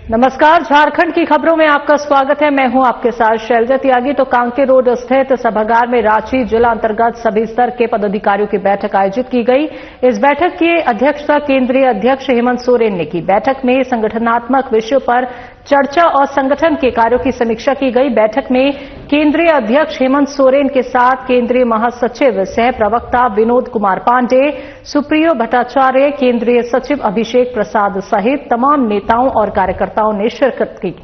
नमस्कार, झारखंड की खबरों में आपका स्वागत है। मैं हूं आपके साथ शैलजा त्यागी। तो कांके रोड स्थित सभागार में रांची जिला अंतर्गत सभी स्तर के पदाधिकारियों की बैठक आयोजित की गई। इस बैठक की अध्यक्षता केंद्रीय अध्यक्ष हेमंत सोरेन ने की। बैठक में संगठनात्मक विषयों पर चर्चा और संगठन के कार्यों की समीक्षा की गई। बैठक में केंद्रीय अध्यक्ष हेमंत सोरेन के साथ केंद्रीय महासचिव सह प्रवक्ता विनोद कुमार पांडे, सुप्रियो भट्टाचार्य, केंद्रीय सचिव अभिषेक प्रसाद सहित तमाम नेताओं और कार्यकर्ताओं ने शिरकत की।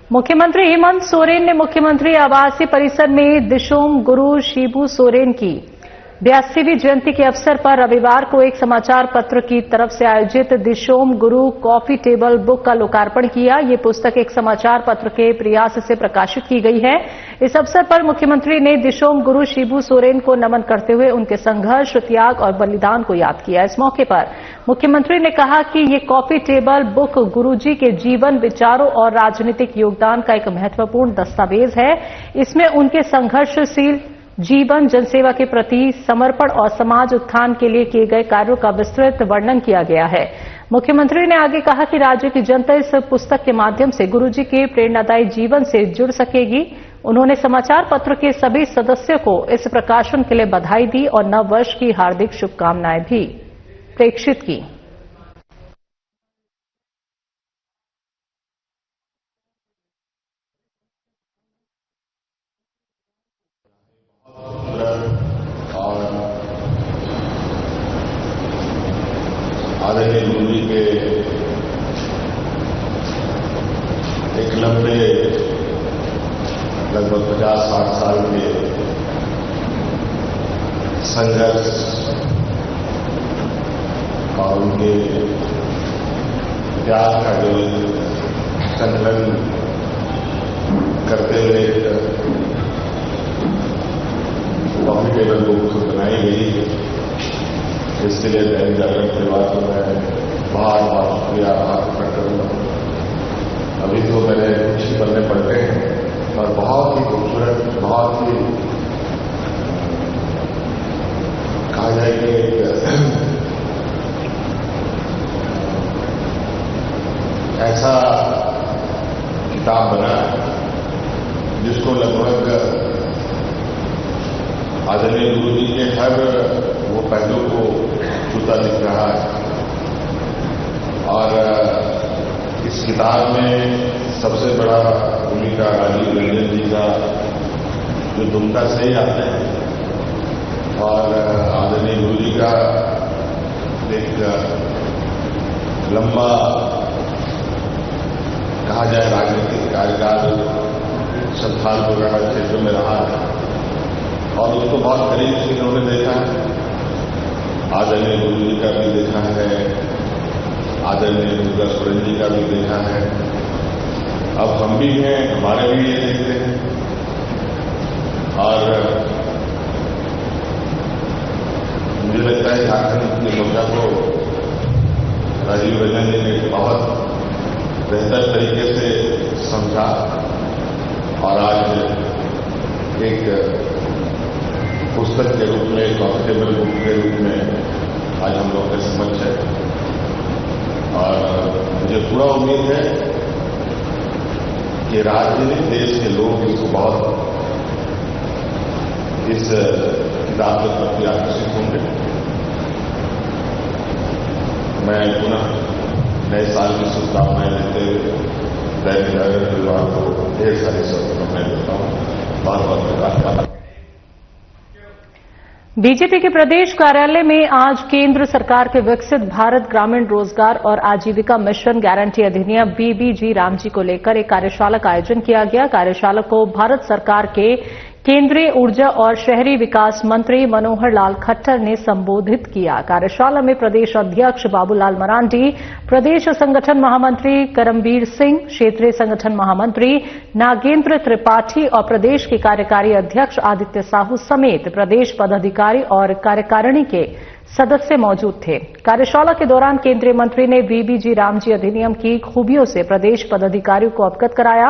मुख्यमंत्री हेमंत सोरेन ने मुख्यमंत्री आवासीय परिसर में दिशोम गुरु शिबू सोरेन की 82वीं जयंती के अवसर पर रविवार को एक समाचार पत्र की तरफ से आयोजित दिशोम गुरु कॉफी टेबल बुक का लोकार्पण किया। ये पुस्तक एक समाचार पत्र के प्रयास से प्रकाशित की गई है। इस अवसर पर मुख्यमंत्री ने दिशोम गुरु शिबू सोरेन को नमन करते हुए उनके संघर्ष, त्याग और बलिदान को याद किया। इस मौके पर मुख्यमंत्री ने कहा कि ये कॉफी टेबल बुक गुरुजी के जीवन, विचारों और राजनीतिक योगदान का एक महत्वपूर्ण दस्तावेज है। इसमें उनके संघर्षशील जीवन, जनसेवा के प्रति समर्पण और समाज उत्थान के लिए किए गए कार्यों का विस्तृत वर्णन किया गया है। मुख्यमंत्री ने आगे कहा कि राज्य की जनता इस पुस्तक के माध्यम से गुरुजी के प्रेरणादायी जीवन से जुड़ सकेगी। उन्होंने समाचार पत्र के सभी सदस्यों को इस प्रकाशन के लिए बधाई दी और नववर्ष की हार्दिक शुभकामनाएं भी प्रेषित की। आदरणीय गुरु जी के एक लंबे लगभग 50-60 साल के संघर्ष और उनके त्याग का जो संकलन करते हुए कॉफी टेबल बुक बनाई गई। इसके लिए दैनिक जागरण परिवार को मैं बहुत बहुत शुक्रिया आभार प्रकट करूंगा। अभी तो मैंने कुछ ही पन्ने पढ़ते हैं और बहुत ही खूबसूरत, बहुत ही कहा जाए कि एक ऐसा किताब बना जिसको लगभग आदरणीय गुरु जी के हर वो पहलू को छूता दिख रहा है। और इस किताब में सबसे बड़ा भूमिका राजीव रंजन जी का जो दुमका सही आता है और आदरणीय गुरु जी का एक लंबा कहा जाए राजनीतिक कार्यकाल संस्थान प्रोग्राम क्षेत्र में रहा है और उसको बहुत करीब से इन्होंने देखा है। आदरणीय गुरु जी का भी देखा है, आदरणीय दुर्गा सोरेन जी का भी देखा है। अब हम भी हैं, हमारे भी ये देखते हैं। और मुझे लगता है झारखंड की लोकता को राजीव रंजन जी ने बहुत बेहतर तरीके से समझा और आज एक पुस्तक के रूप में, कॉफी टेबल बुक के रूप में आज हम लोग के समक्ष है। और मुझे पूरा उम्मीद है कि राज्य में देश के लोग इसको बहुत इस किताब के प्रति आकर्षित होंगे। मैं पुनः नए साल की शुभकामनाएं देते हुए दैनिक जागरण परिवार को ढेर सारी शुभकामनाएं देता हूं। बहुत बहुत धन्यवाद। बीजेपी के प्रदेश कार्यालय में आज केंद्र सरकार के विकसित भारत ग्रामीण रोजगार और आजीविका मिशन गारंटी अधिनियम बीबीजी रामजी को लेकर एक कार्यशाला का आयोजन किया गया। कार्यशाला को भारत सरकार के केंद्रीय ऊर्जा और शहरी विकास मंत्री मनोहर लाल खट्टर ने संबोधित किया। कार्यशाला में प्रदेश अध्यक्ष बाबूलाल मरांडी, प्रदेश संगठन महामंत्री करमबीर सिंह, क्षेत्रीय संगठन महामंत्री नागेंद्र त्रिपाठी और प्रदेश के कार्यकारी अध्यक्ष आदित्य साहू समेत प्रदेश पदाधिकारी और कार्यकारिणी के सदस्य मौजूद थे। कार्यशाला के दौरान केंद्रीय मंत्री ने बीबीजी रामजी अधिनियम की खूबियों से प्रदेश पदाधिकारियों को अवगत कराया।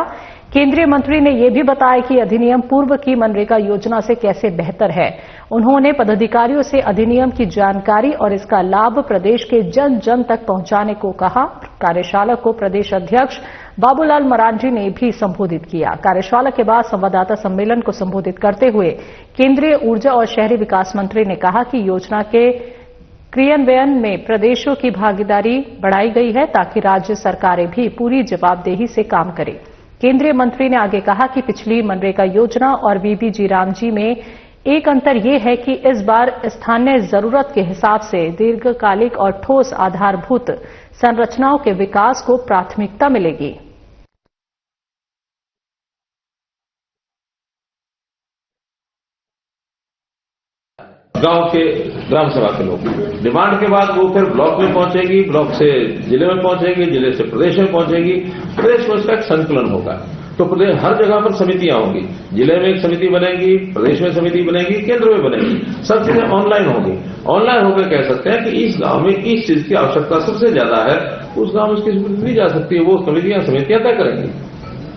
केंद्रीय मंत्री ने यह भी बताया कि अधिनियम पूर्व की मनरेगा योजना से कैसे बेहतर है। उन्होंने पदाधिकारियों से अधिनियम की जानकारी और इसका लाभ प्रदेश के जन जन तक पहुंचाने को कहा। कार्यशाला को प्रदेश अध्यक्ष बाबूलाल मरांडी ने भी संबोधित किया। कार्यशाला के बाद संवाददाता सम्मेलन को संबोधित करते हुए केंद्रीय ऊर्जा और शहरी विकास मंत्री ने कहा कि योजना के क्रियान्वयन में प्रदेशों की भागीदारी बढ़ाई गई है ताकि राज्य सरकारें भी पूरी जवाबदेही से काम करें। केंद्रीय मंत्री ने आगे कहा कि पिछली मनरेगा योजना और बीबीजी रामजी में एक अंतर यह है कि इस बार स्थानीय जरूरत के हिसाब से दीर्घकालिक और ठोस आधारभूत संरचनाओं के विकास को प्राथमिकता मिलेगी। गांव के ग्राम सभा के लोग डिमांड के बाद वो फिर ब्लॉक में पहुंचेगी, ब्लॉक से जिले में पहुंचेगी, जिले से प्रदेश में पहुंचेगी, प्रदेश में उसका एक संकलन होगा। तो प्रदेश हर जगह पर समितियां होंगी, जिले में एक समिति बनेगी, प्रदेश में समिति बनेगी, केंद्र में बनेगी, सब चीजें ऑनलाइन होंगी। ऑनलाइन होकर कह सकते हैं कि इस गांव में इस चीज की आवश्यकता सबसे ज्यादा है, उस गांव में उसकी स्वीकृति दी जा सकती है, वो समितियां तय करेंगी।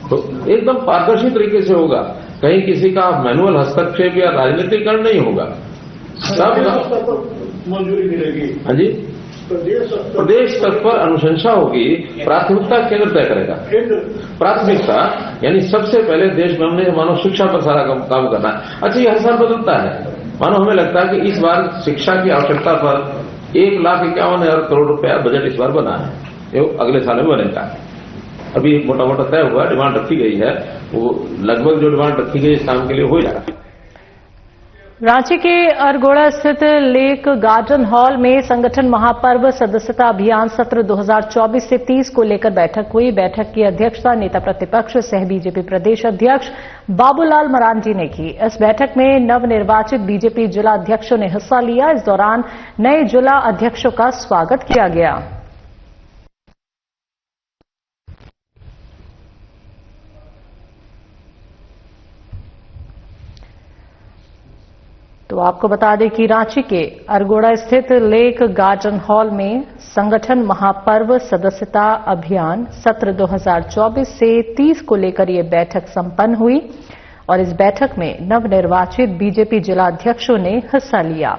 तो एकदम पारदर्शी तरीके से होगा, कहीं किसी का मैनुअल हस्तक्षेप या राजनीतिकरण नहीं होगा। सब मंजूरी मिलेगी। हाँ जी, प्रदेश स्तर पर अनुशंसा होगी, प्राथमिकता केंद्र तय करेगा। प्राथमिकता यानी सबसे पहले देश में हमने मानो शिक्षा पर सारा काम करना है। अच्छा, ये हर साल बदलता है। मानो हमें लगता है कि इस बार शिक्षा की आवश्यकता पर 1,51,000 करोड़ रुपया बजट इस बार बना है, ये अगले साल में बनेगा। अभी मोटा मोटा तय हुआ, डिमांड रखी गई है, वो लगभग जो डिमांड रखी गई इस काम के लिए हो जाएगा। रांची के अरगोड़ा स्थित लेक गार्डन हॉल में संगठन महापर्व सदस्यता अभियान सत्र 2024 से 30 को लेकर बैठक हुई। बैठक की अध्यक्षता नेता प्रतिपक्ष सह बीजेपी प्रदेश अध्यक्ष बाबूलाल मरांडी ने की। इस बैठक में नवनिर्वाचित बीजेपी जिला अध्यक्षों ने हिस्सा लिया। इस दौरान नए जिला अध्यक्षों का स्वागत किया गया। तो आपको बता दें कि रांची के अरगोड़ा स्थित लेक गार्डन हॉल में संगठन महापर्व सदस्यता अभियान सत्र 2024 से 30 को लेकर यह बैठक संपन्न हुई और इस बैठक में नवनिर्वाचित बीजेपी जिला अध्यक्षों ने हिस्सा लिया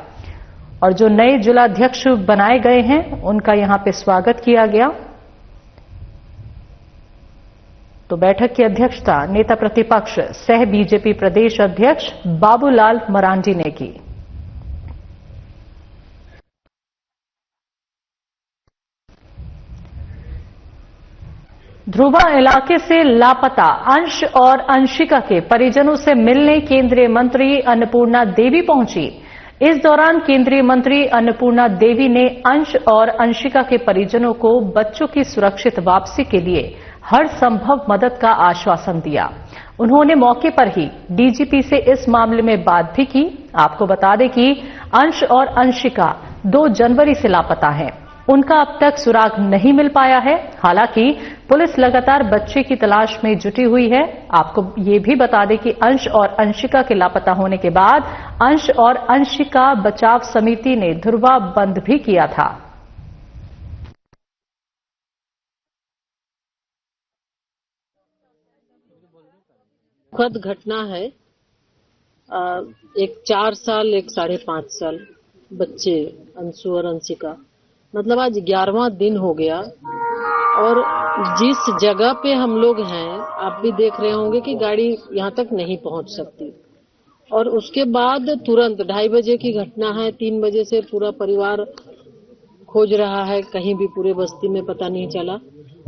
और जो नए जिला अध्यक्ष बनाए गए हैं उनका यहां पे स्वागत किया गया। तो बैठक की अध्यक्षता नेता प्रतिपक्ष सह बीजेपी प्रदेश अध्यक्ष बाबूलाल मरांडी ने की। ध्रुवा इलाके से लापता अंश और अंशिका के परिजनों से मिलने केंद्रीय मंत्री अन्नपूर्णा देवी पहुंची। इस दौरान केंद्रीय मंत्री अन्नपूर्णा देवी ने अंश और अंशिका के परिजनों को बच्चों की सुरक्षित वापसी के लिए हर संभव मदद का आश्वासन दिया। उन्होंने मौके पर ही डीजीपी से इस मामले में बात भी की। आपको बता दें कि अंश और अंशिका 2 जनवरी से लापता हैं। उनका अब तक सुराग नहीं मिल पाया है। हालांकि पुलिस लगातार बच्चे की तलाश में जुटी हुई है। आपको ये भी बता दें कि अंश और अंशिका के लापता होने के बाद अंश और अंशिका बचाव समिति ने ध्रुवा बंद भी किया था। दुखद घटना है। एक 4 साल एक 5.5 साल बच्चे अंशु और अंशिका, मतलब आज 11वां दिन हो गया और जिस जगह पे हम लोग हैं आप भी देख रहे होंगे कि गाड़ी यहाँ तक नहीं पहुँच सकती। और उसके बाद तुरंत 2:30 बजे की घटना है। 3 बजे से पूरा परिवार खोज रहा है, कहीं भी पूरे बस्ती में पता नहीं चला।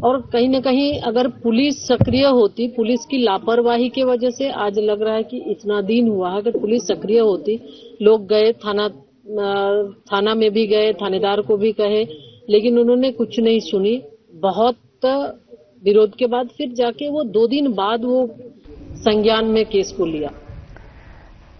और कहीं न कहीं अगर पुलिस सक्रिय होती, पुलिस की लापरवाही की वजह से आज लग रहा है कि इतना दिन हुआ है, अगर पुलिस सक्रिय होती, लोग गए थाना में भी गए, थानेदार को भी कहे, लेकिन उन्होंने कुछ नहीं सुनी। बहुत विरोध के बाद फिर जाके वो 2 दिन बाद वो संज्ञान में केस को लिया।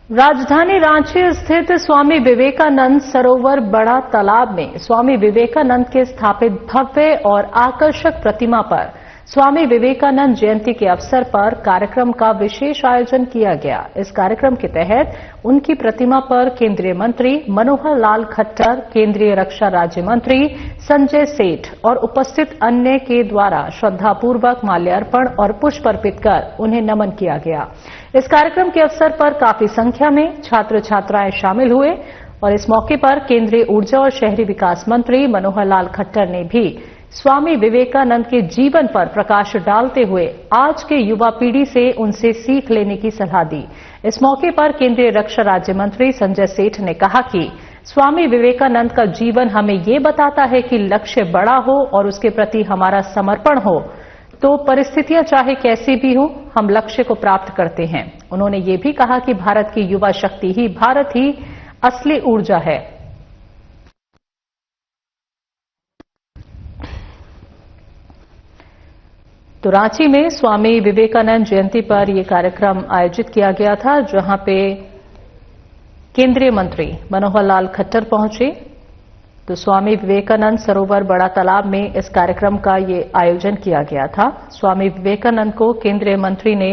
राजधानी रांची स्थित स्वामी विवेकानंद सरोवर बड़ा तालाब में स्वामी विवेकानंद के स्थापित भव्य और आकर्षक प्रतिमा पर स्वामी विवेकानंद जयंती के अवसर पर कार्यक्रम का विशेष आयोजन किया गया। इस कार्यक्रम के तहत उनकी प्रतिमा पर केंद्रीय मंत्री मनोहर लाल खट्टर, केंद्रीय रक्षा राज्य मंत्री संजय सेठ और उपस्थित अन्य के द्वारा श्रद्धापूर्वक माल्यार्पण और पुष्प अर्पित कर उन्हें नमन किया गया। इस कार्यक्रम के अवसर पर काफी संख्या में छात्र छात्राएं शामिल हुए और इस मौके पर केंद्रीय ऊर्जा और शहरी विकास मंत्री मनोहर लाल खट्टर ने भी स्वामी विवेकानंद के जीवन पर प्रकाश डालते हुए आज के युवा पीढ़ी से उनसे सीख लेने की सलाह दी। इस मौके पर केंद्रीय रक्षा राज्य मंत्री संजय सेठ ने कहा कि स्वामी विवेकानंद का जीवन हमें ये बताता है कि लक्ष्य बड़ा हो और उसके प्रति हमारा समर्पण हो तो परिस्थितियां चाहे कैसी भी हो, हम लक्ष्य को प्राप्त करते हैं। उन्होंने ये भी कहा कि भारत की युवा शक्ति ही भारत ही असली ऊर्जा है। तो रांची में स्वामी विवेकानंद जयंती पर यह कार्यक्रम आयोजित किया गया था, जहां पे केंद्रीय मंत्री मनोहर लाल खट्टर पहुंचे। तो स्वामी विवेकानंद सरोवर बड़ा तालाब में इस कार्यक्रम का ये आयोजन किया गया था। स्वामी विवेकानंद को केंद्रीय मंत्री ने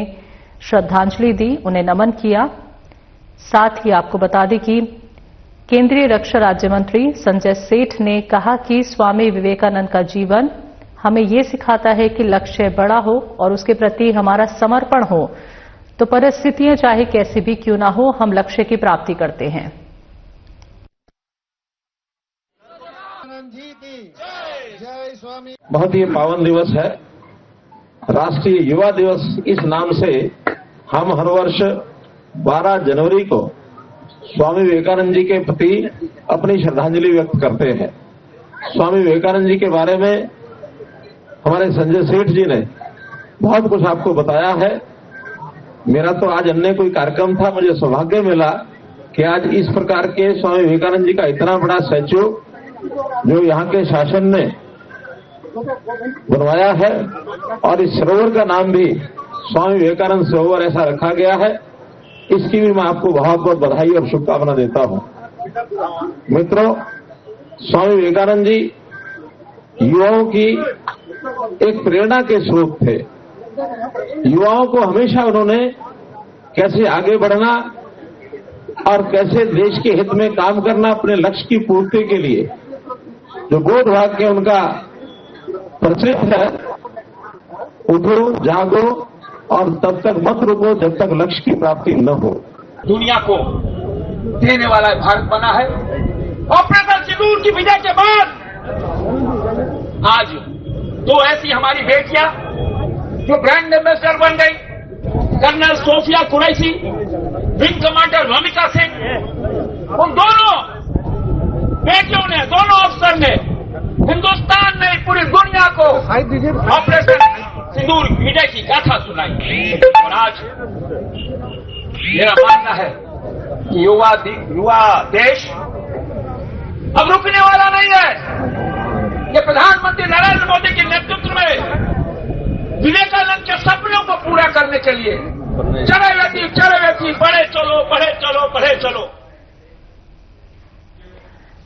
श्रद्धांजलि दी, उन्हें नमन किया। साथ ही आपको बता दें कि केंद्रीय रक्षा राज्य मंत्री संजय सेठ ने कहा कि स्वामी विवेकानंद का जीवन हमें ये सिखाता है कि लक्ष्य बड़ा हो और उसके प्रति हमारा समर्पण हो तो परिस्थितियां चाहे कैसी भी क्यों ना हो, हम लक्ष्य की प्राप्ति करते हैं। बहुत ही पावन दिवस है। राष्ट्रीय युवा दिवस इस नाम से हम हर वर्ष 12 जनवरी को स्वामी विवेकानंद जी के प्रति अपनी श्रद्धांजलि व्यक्त करते हैं। स्वामी विवेकानंद जी के बारे में हमारे संजय सेठ जी ने बहुत कुछ आपको बताया है। मेरा तो आज अन्य कोई कार्यक्रम था, मुझे सौभाग्य मिला कि आज इस प्रकार के स्वामी विवेकानंद जी का इतना बड़ा स्टैच्यू जो यहाँ के शासन ने बनवाया है और इस सरोवर का नाम भी स्वामी विवेकानंद सरोवर ऐसा रखा गया है, इसकी भी मैं आपको बहुत बहुत बधाई और शुभकामना देता हूं। मित्रों, स्वामी विवेकानंद जी युवाओं की एक प्रेरणा के स्रोत थे। युवाओं को हमेशा उन्होंने कैसे आगे बढ़ना और कैसे देश के हित में काम करना, अपने लक्ष्य की पूर्ति के लिए जो बोध वाक्य उनका प्रचलित है, उठो जागो और तब तक मत रुको जब तक लक्ष्य की प्राप्ति न हो। दुनिया को देने वाला भारत बना है। ऑपरेशन सिंदूर की विजय के बाद आज 2 ऐसी हमारी बेटियां जो ब्रांड एम्बेसडर बन गई, colonel Sofia Qureshi, wing commander Bhumika Singh. उन दोनों बेटियों ने, दोनों अफसर ने हिंदुस्तान ने पूरी दुनिया को ऑपरेशन सिंदूर विजय की गाथा सुनाई। और आज मेरा मानना है कि युवा देश अब रुकने वाला नहीं है। ये प्रधानमंत्री नरेंद्र मोदी के नेतृत्व में विवेकानंद के सपनों को पूरा करने के लिए चले व्यक्ति बढ़े चलो।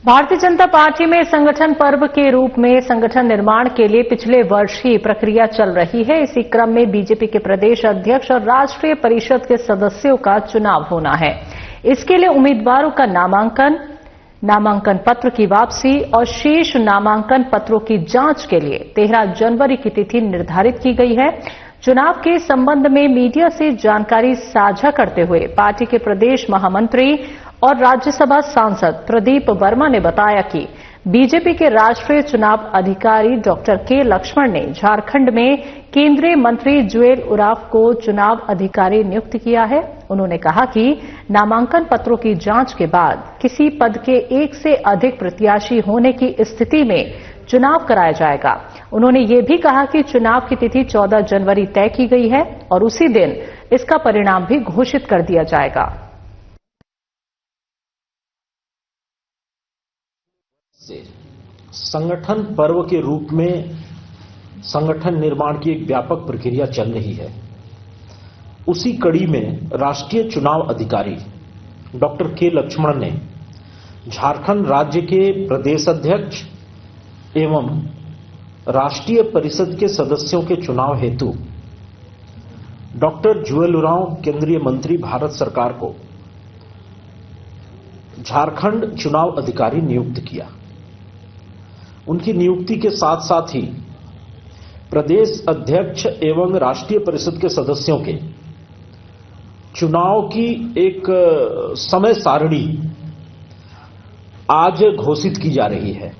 भारतीय जनता पार्टी में संगठन पर्व के रूप में संगठन निर्माण के लिए पिछले वर्ष ही प्रक्रिया चल रही है। इसी क्रम में बीजेपी के प्रदेश अध्यक्ष और राष्ट्रीय परिषद के सदस्यों का चुनाव होना है। इसके लिए उम्मीदवारों का नामांकन पत्र की वापसी और शेष नामांकन पत्रों की जांच के लिए 13 जनवरी की तिथि निर्धारित की गई है। चुनाव के संबंध में मीडिया से जानकारी साझा करते हुए पार्टी के प्रदेश महामंत्री और राज्यसभा सांसद प्रदीप वर्मा ने बताया कि बीजेपी के राष्ट्रीय चुनाव अधिकारी डॉक्टर के लक्ष्मण ने झारखंड में केंद्रीय मंत्री जुएल उरांव को चुनाव अधिकारी नियुक्त किया है। उन्होंने कहा कि नामांकन पत्रों की जांच के बाद किसी पद के 1 से अधिक प्रत्याशी होने की स्थिति में चुनाव कराया जाएगा। उन्होंने ये भी कहा कि चुनाव की तिथि 14 जनवरी तय की गई है और उसी दिन इसका परिणाम भी घोषित कर दिया जाएगा। संगठन पर्व के रूप में संगठन निर्माण की एक व्यापक प्रक्रिया चल रही है। उसी कड़ी में राष्ट्रीय चुनाव अधिकारी डॉक्टर के लक्ष्मण ने झारखंड राज्य के प्रदेश अध्यक्ष एवं राष्ट्रीय परिषद के सदस्यों के चुनाव हेतु डॉक्टर जुएल उरांव केंद्रीय मंत्री भारत सरकार को झारखंड चुनाव अधिकारी नियुक्त किया। उनकी नियुक्ति के साथ साथ ही प्रदेश अध्यक्ष एवं राष्ट्रीय परिषद के सदस्यों के चुनाव की एक समय सारणी आज घोषित की जा रही है।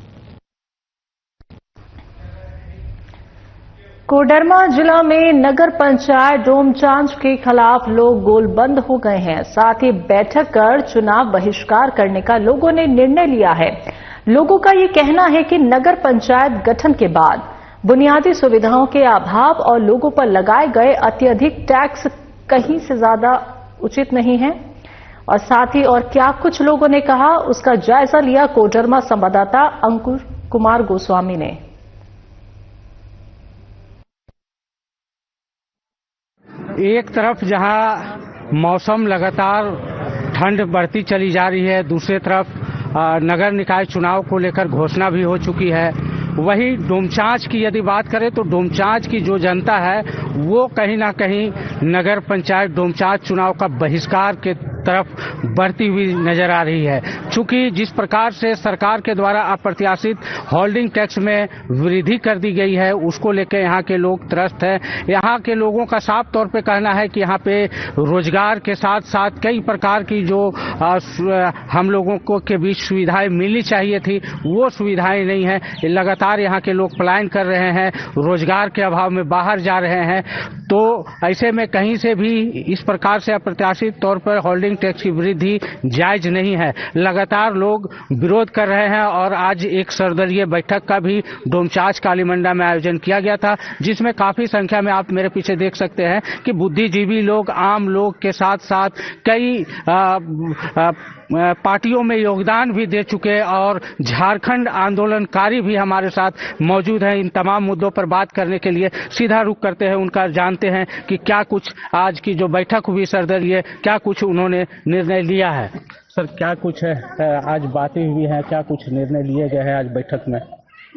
कोडरमा जिला में नगर पंचायत डोमचांच के खिलाफ लोग गोलबंद हो गए हैं। साथ ही बैठक कर चुनाव बहिष्कार करने का लोगों ने निर्णय लिया है। लोगों का ये कहना है कि नगर पंचायत गठन के बाद बुनियादी सुविधाओं के अभाव और लोगों पर लगाए गए अत्यधिक टैक्स कहीं से ज्यादा उचित नहीं है। और साथ ही और क्या कुछ लोगों ने कहा, उसका जायजा लिया कोडरमा संवाददाता अंकुर कुमार गोस्वामी ने। एक तरफ जहां मौसम लगातार ठंड बढ़ती चली जा रही है, दूसरी तरफ नगर निकाय चुनाव को लेकर घोषणा भी हो चुकी है। वहीं डोमचांच की यदि बात करें तो डोमचांच की जो जनता है वो कहीं ना कहीं नगर पंचायत डोमचांच चुनाव का बहिष्कार के तरफ बढ़ती हुई नजर आ रही है। चूंकि जिस प्रकार से सरकार के द्वारा अप्रत्याशित होल्डिंग टैक्स में वृद्धि कर दी गई है, उसको लेकर यहाँ के लोग त्रस्त हैं। यहाँ के लोगों का साफ तौर पे कहना है कि यहाँ पे रोजगार के साथ साथ कई प्रकार की जो हम लोगों को के बीच सुविधाएं मिलनी चाहिए थी, वो सुविधाएं नहीं है। लगातार यहाँ के लोग पलायन कर रहे हैं, रोजगार के अभाव में बाहर जा रहे हैं। तो ऐसे में कहीं से भी इस प्रकार से अप्रत्याशित तौर पर होल्डिंग टैक्स की वृद्धि जायज नहीं है। लगातार लोग विरोध कर रहे हैं और आज एक सर्वदलीय बैठक का भी डोमचांच कालीमंडा में आयोजन किया गया था, जिसमें काफी संख्या में आप मेरे पीछे देख सकते हैं कि बुद्धिजीवी लोग, आम लोग के साथ साथ कई पार्टियों में योगदान भी दे चुके और झारखंड आंदोलनकारी भी हमारे साथ मौजूद हैं। इन तमाम मुद्दों पर बात करने के लिए सीधा रुख करते हैं, उनका जानते हैं कि क्या कुछ आज की जो बैठक हुई सर्वदलीय, क्या कुछ उन्होंने निर्णय लिया है। सर, क्या कुछ है आज बातें हुई हैं, क्या कुछ निर्णय लिए गए हैं आज बैठक में?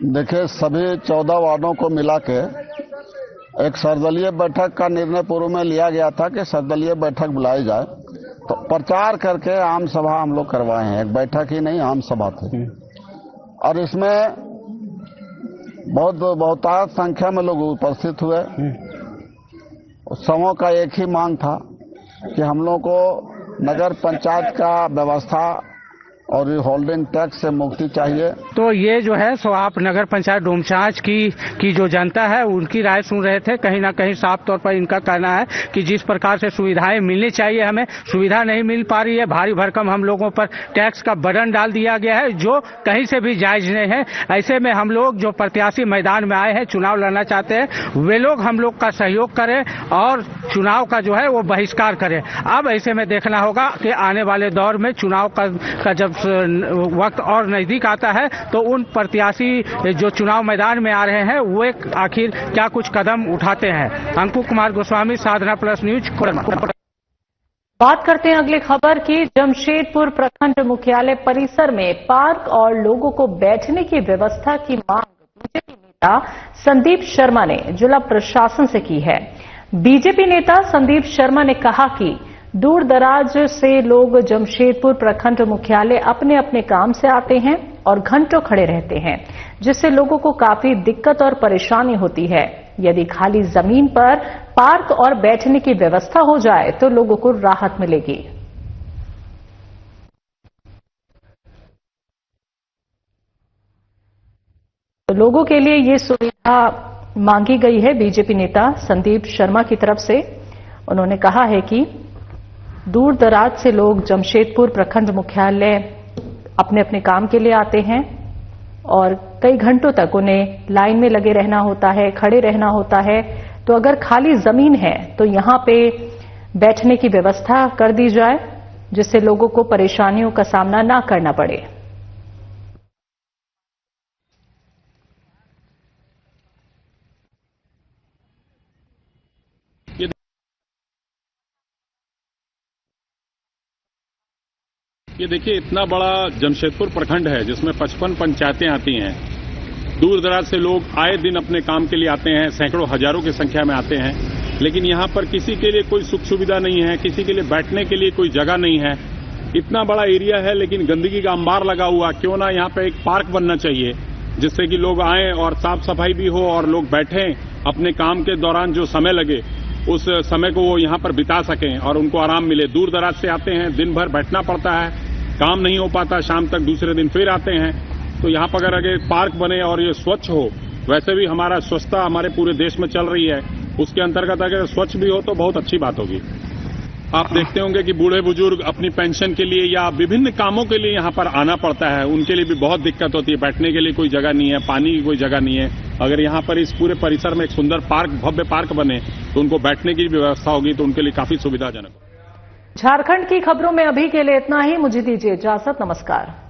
देखिए, सभी 14 वार्डों को मिला के एक सर्वदलीय बैठक का निर्णय पूर्व में लिया गया था कि सर्वदलीय बैठक बुलाई जाए। तो प्रचार करके आम सभा हम लोग करवाए हैं, एक बैठक ही नहीं, आम सभा थी। और इसमें बहुतायत संख्या में लोग उपस्थित हुए। सबों का एक ही मांग था कि हम लोग को नगर पंचायत का व्यवस्था और होल्डिंग टैक्स से मुक्ति चाहिए। तो ये जो है सो आप नगर पंचायत डोमचांच की जो जनता है उनकी राय सुन रहे थे। कहीं ना कहीं साफ तौर पर इनका कहना है कि जिस प्रकार से सुविधाएं मिलनी चाहिए, हमें सुविधा नहीं मिल पा रही है। भारी भरकम हम लोगों पर टैक्स का बर्डन डाल दिया गया है, जो कहीं से भी जायज नहीं है। ऐसे में हम लोग जो प्रत्याशी मैदान में आए हैं, चुनाव लड़ना चाहते हैं, वे लोग हम लोग का सहयोग करें और चुनाव का जो है वो बहिष्कार करें। अब ऐसे में देखना होगा कि आने वाले दौर में चुनाव का जब वक्त और नजदीक आता है तो उन प्रत्याशी जो चुनाव मैदान में आ रहे हैं वो आखिर क्या कुछ कदम उठाते हैं। अंकुर कुमार गोस्वामी, साधना प्लस न्यूज, कोडरमा। बात करते हैं अगली खबर की। जमशेदपुर प्रखंड मुख्यालय परिसर में पार्क और लोगों को बैठने की व्यवस्था की मांग बीजेपी नेता संदीप शर्मा ने जिला प्रशासन से की है। बीजेपी नेता संदीप शर्मा ने कहा कि दूर दराज से लोग जमशेदपुर प्रखंड मुख्यालय अपने अपने काम से आते हैं और घंटों खड़े रहते हैं, जिससे लोगों को काफी दिक्कत और परेशानी होती है। यदि खाली जमीन पर पार्क और बैठने की व्यवस्था हो जाए तो लोगों को राहत मिलेगी। तो लोगों के लिए ये सुविधा मांगी गई है बीजेपी नेता संदीप शर्मा की तरफ से। उन्होंने कहा है कि दूर दराज से लोग जमशेदपुर प्रखंड मुख्यालय अपने अपने काम के लिए आते हैं और कई घंटों तक उन्हें लाइन में लगे रहना होता है, खड़े रहना होता है। तो अगर खाली जमीन है तो यहां पे बैठने की व्यवस्था कर दी जाए, जिससे लोगों को परेशानियों का सामना ना करना पड़े। ये देखिए, इतना बड़ा जमशेदपुर प्रखंड है जिसमें 55 पंचायतें आती हैं दूर दराज से लोग आए दिन अपने काम के लिए आते हैं, सैकड़ों हजारों की संख्या में आते हैं, लेकिन यहाँ पर किसी के लिए कोई सुख सुविधा नहीं है, किसी के लिए बैठने के लिए कोई जगह नहीं है। इतना बड़ा एरिया है लेकिन गंदगी का अंबार लगा हुआ। क्यों ना यहाँ पे एक पार्क बनना चाहिए जिससे कि लोग आए और साफ सफाई भी हो और लोग बैठें, अपने काम के दौरान जो समय लगे उस समय को वो यहाँ पर बिता सकें और उनको आराम मिले। दूर दराज से आते हैं, दिन भर बैठना पड़ता है, काम नहीं हो पाता, शाम तक दूसरे दिन फिर आते हैं। तो यहाँ पर अगर एक पार्क बने और ये स्वच्छ हो, वैसे भी हमारा स्वच्छता हमारे पूरे देश में चल रही है, उसके अंतर्गत अगर स्वच्छ भी हो तो बहुत अच्छी बात होगी। आप देखते होंगे कि बूढ़े बुजुर्ग अपनी पेंशन के लिए या विभिन्न कामों के लिए यहाँ पर आना पड़ता है, उनके लिए भी बहुत दिक्कत होती है। बैठने के लिए कोई जगह नहीं है, पानी की कोई जगह नहीं है। अगर यहाँ पर इस पूरे परिसर में एक सुंदर पार्क, भव्य पार्क बने तो उनको बैठने की व्यवस्था होगी तो उनके लिए काफी सुविधाजनक। झारखंड की खबरों में अभी के लिए इतना ही। मुझे दीजिए इजाजत। नमस्कार।